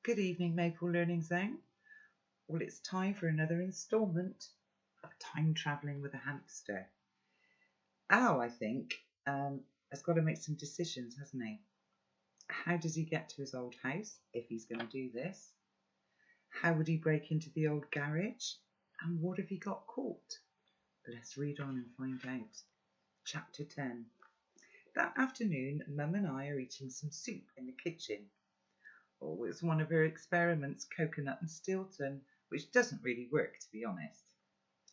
Good evening, Maple Learning Zone. Well, it's time for another instalment of Time Travelling with a Hamster. Al, I think, has got to make some decisions, hasn't he? How does he get to his old house if he's going to do this? How would he break into the old garage? And what if he got caught? Let's read on and find out. Chapter 10. That afternoon, Mum and I are eating some soup in the kitchen. Oh, it's one of her experiments, coconut and Stilton, which doesn't really work, to be honest.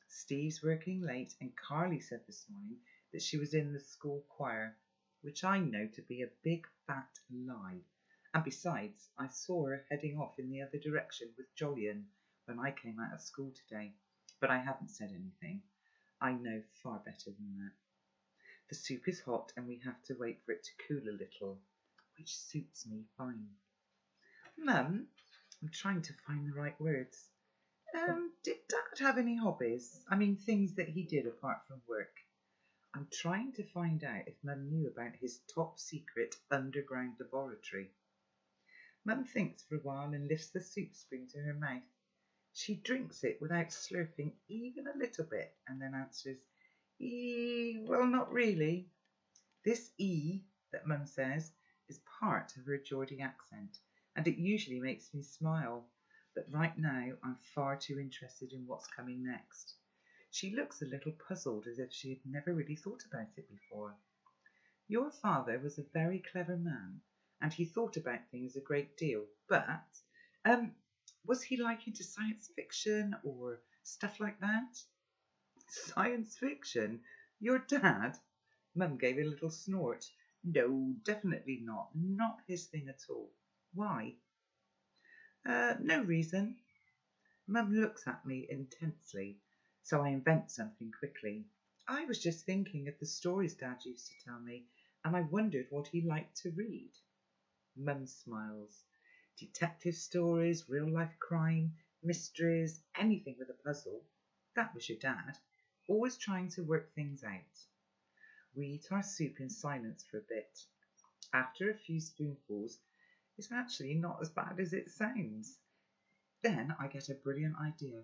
Steve's working late, and Carly said this morning that she was in the school choir, which I know to be a big fat lie. And besides, I saw her heading off in the other direction with Jolyon when I came out of school today. But I haven't said anything. I know far better than that. The soup is hot, and we have to wait for it to cool a little, which suits me fine. Mum, I'm trying to find the right words. Did Dad have any hobbies? I mean, things that he did apart from work. I'm trying to find out if Mum knew about his top secret underground laboratory. Mum thinks for a while and lifts the soup spoon to her mouth. She drinks it without slurping even a little bit and then answers, well, not really. This that Mum says is part of her Geordie accent, and it usually makes me smile. But right now I'm far too interested in what's coming next. She looks a little puzzled, as if she had never really thought about it before. Your father was a very clever man, and he thought about things a great deal, but was he like into science fiction or stuff like that? Science fiction? Your dad? Mum gave a little snort. No, definitely not. Not his thing at all. Why? No reason. Mum looks at me intensely, so I invent something quickly. I was just thinking of the stories Dad used to tell me, and I wondered what he liked to read. Mum smiles. Detective stories, real-life crime, mysteries, anything with a puzzle. That was your dad, always trying to work things out. We eat our soup in silence for a bit. After a few spoonfuls, it's actually not as bad as it sounds. Then I get a brilliant idea.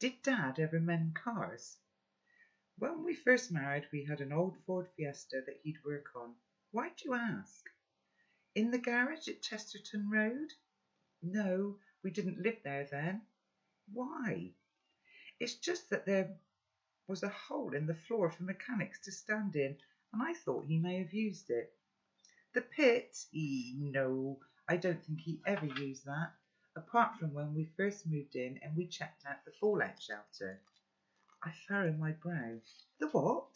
Did Dad ever mend cars? When we first married, we had an old Ford Fiesta that he'd work on. Why'd you ask? In the garage at Chesterton Road? No, we didn't live there then. Why? It's just that there was a hole in the floor for mechanics to stand in, and I thought he may have used it. The pit? No, I don't think he ever used that, apart from when we first moved in and we checked out the fallout shelter. I furrowed my brow. The what?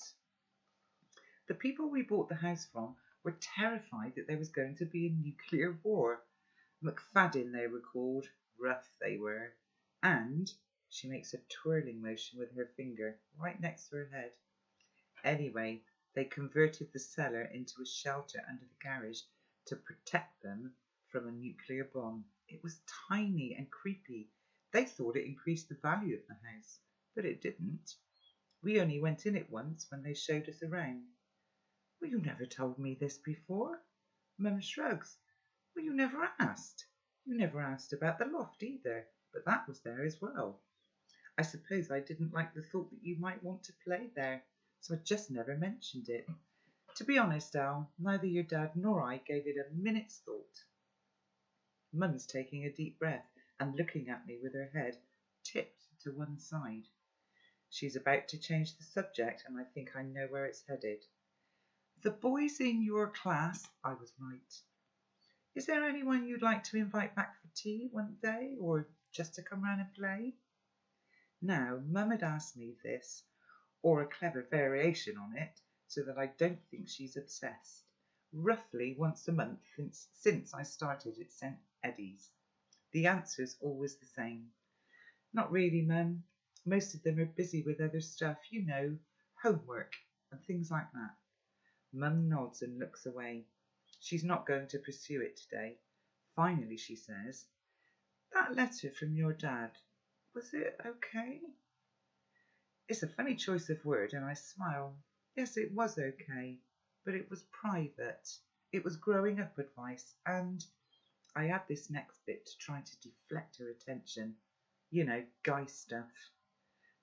The people we bought the house from were terrified that there was going to be a nuclear war. McFadden they were called. Rough they were. And she makes a twirling motion with her finger right next to her head. Anyway, they converted the cellar into a shelter under the garage to protect them from a nuclear bomb. It was tiny and creepy. They thought it increased the value of the house, but it didn't. We only went in it once when they showed us around. Well, you never told me this before. Mum shrugs. Well, you never asked. You never asked about the loft either, but that was there as well. I suppose I didn't like the thought that you might want to play there, so I just never mentioned it. To be honest, Al, neither your dad nor I gave it a minute's thought. Mum's taking a deep breath and looking at me with her head tipped to one side. She's about to change the subject, and I think I know where it's headed. The boys in your class, I was right. Is there anyone you'd like to invite back for tea one day, or just to come round and play? Now, Mum had asked me this, or a clever variation on it, so that I don't think she's obsessed. Roughly once a month since I started at St. Eddie's. The answer's always the same. Not really, Mum. Most of them are busy with other stuff, you know, homework and things like that. Mum nods and looks away. She's not going to pursue it today. Finally, she says, that letter from your dad, was it okay? It's a funny choice of word, and I smile. Yes, it was okay, but it was private. It was growing up advice, and I add this next bit to try to deflect her attention. You know, guy stuff.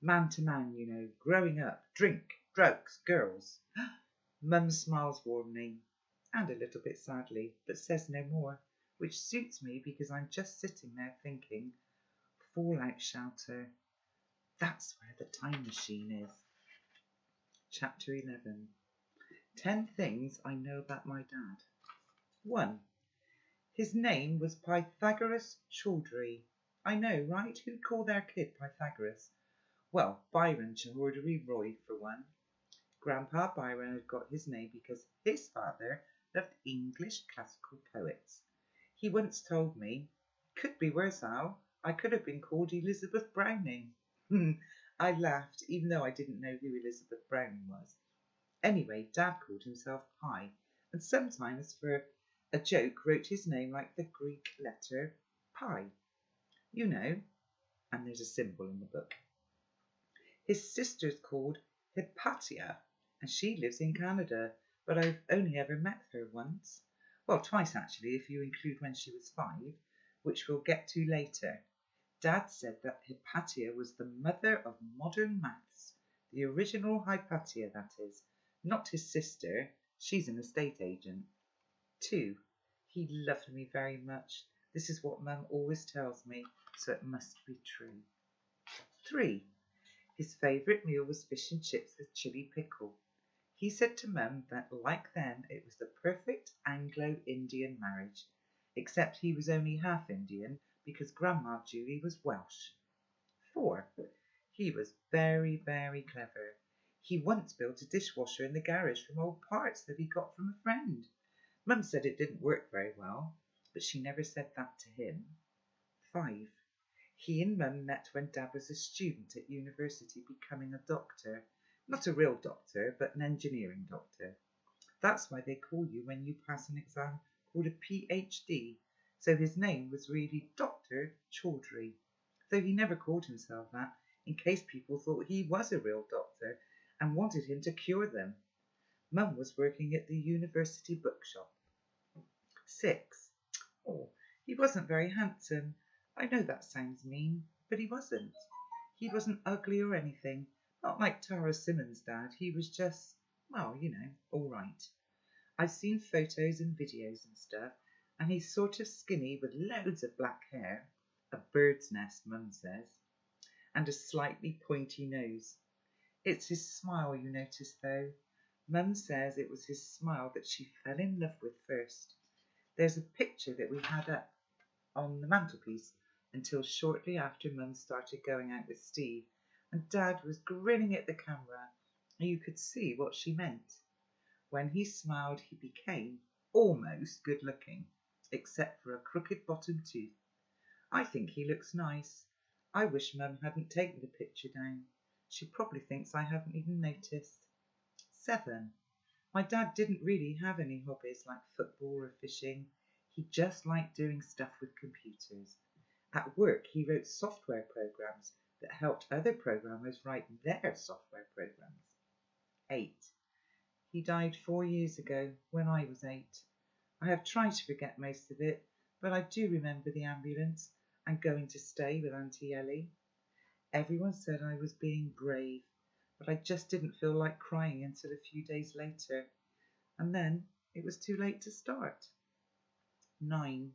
Man to man, you know, growing up, drink, drugs, girls. Mum smiles warmly, and a little bit sadly, but says no more, which suits me because I'm just sitting there thinking, fallout shelter, that's where the time machine is. Chapter 11. 10 things I know about my dad. 1. His name was Pythagoras Chaudhry. I know, right? Who'd call their kid Pythagoras? Well, Byron Chaudhry Roy, for one. Grandpa Byron had got his name because his father loved English classical poets. He once told me, could be worse, Al, I could have been called Elizabeth Browning. I laughed, even though I didn't know who Elizabeth Browning was. Anyway, Dad called himself Pi, and sometimes for a joke wrote his name like the Greek letter pi. You know, and there's a symbol in the book. His sister's called Hypatia, and she lives in Canada, but I've only ever met her once. Well, twice actually, if you include when she was 5, which we'll get to later. Dad said that Hypatia was the mother of modern maths, the original Hypatia, that is, not his sister. She's an estate agent. 2. He loved me very much. This is what Mum always tells me, so it must be true. 3. His favourite meal was fish and chips with chili pickle. He said to Mum that, like them, it was the perfect Anglo-Indian marriage, except he was only half Indian because Grandma Julie was Welsh. 4. He was very, very clever. He once built a dishwasher in the garage from old parts that he got from a friend. Mum said it didn't work very well, but she never said that to him. 5. He and Mum met when Dad was a student at university becoming a doctor. Not a real doctor, but an engineering doctor. That's why they call you when you pass an exam called a PhD. So his name was really Dr. Chaudhry, though he never called himself that, in case people thought he was a real doctor and wanted him to cure them. Mum was working at the university bookshop. 6. Oh, he wasn't very handsome. I know that sounds mean, but he wasn't. He wasn't ugly or anything, not like Tara Simmons' dad. He was just, well, you know, all right. I've seen photos and videos and stuff, and he's sort of skinny with loads of black hair, a bird's nest, Mum says, and a slightly pointy nose. It's his smile, you notice, though. Mum says it was his smile that she fell in love with first. There's a picture that we had up on the mantelpiece until shortly after Mum started going out with Steve, and Dad was grinning at the camera, and you could see what she meant. When he smiled, he became almost good looking, except for a crooked bottom tooth. I think he looks nice. I wish Mum hadn't taken the picture down. She probably thinks I haven't even noticed. 7. My dad didn't really have any hobbies like football or fishing. He just liked doing stuff with computers. At work, he wrote software programs that helped other programmers write their software programs. 8. He died 4 years ago when I was 8. I have tried to forget most of it, but I do remember the ambulance and going to stay with Auntie Ellie. Everyone said I was being brave, but I just didn't feel like crying until a few days later, and then it was too late to start. 9.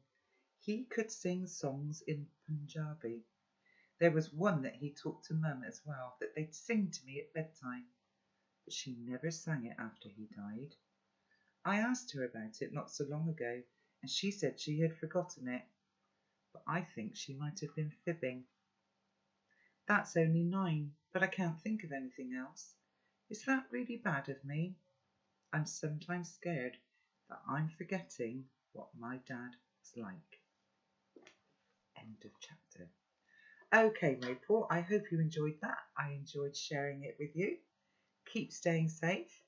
He could sing songs in Punjabi. There was one that he taught to Mum as well, that they'd sing to me at bedtime, but she never sang it after he died. I asked her about it not so long ago, and she said she had forgotten it, but I think she might have been fibbing. That's only 9, but I can't think of anything else. Is that really bad of me? I'm sometimes scared that I'm forgetting what my dad was like. End of chapter. Okay, Maple, I hope you enjoyed that. I enjoyed sharing it with you. Keep staying safe,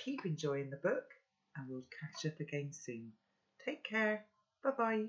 keep enjoying the book, and we'll catch up again soon. Take care. Bye-bye.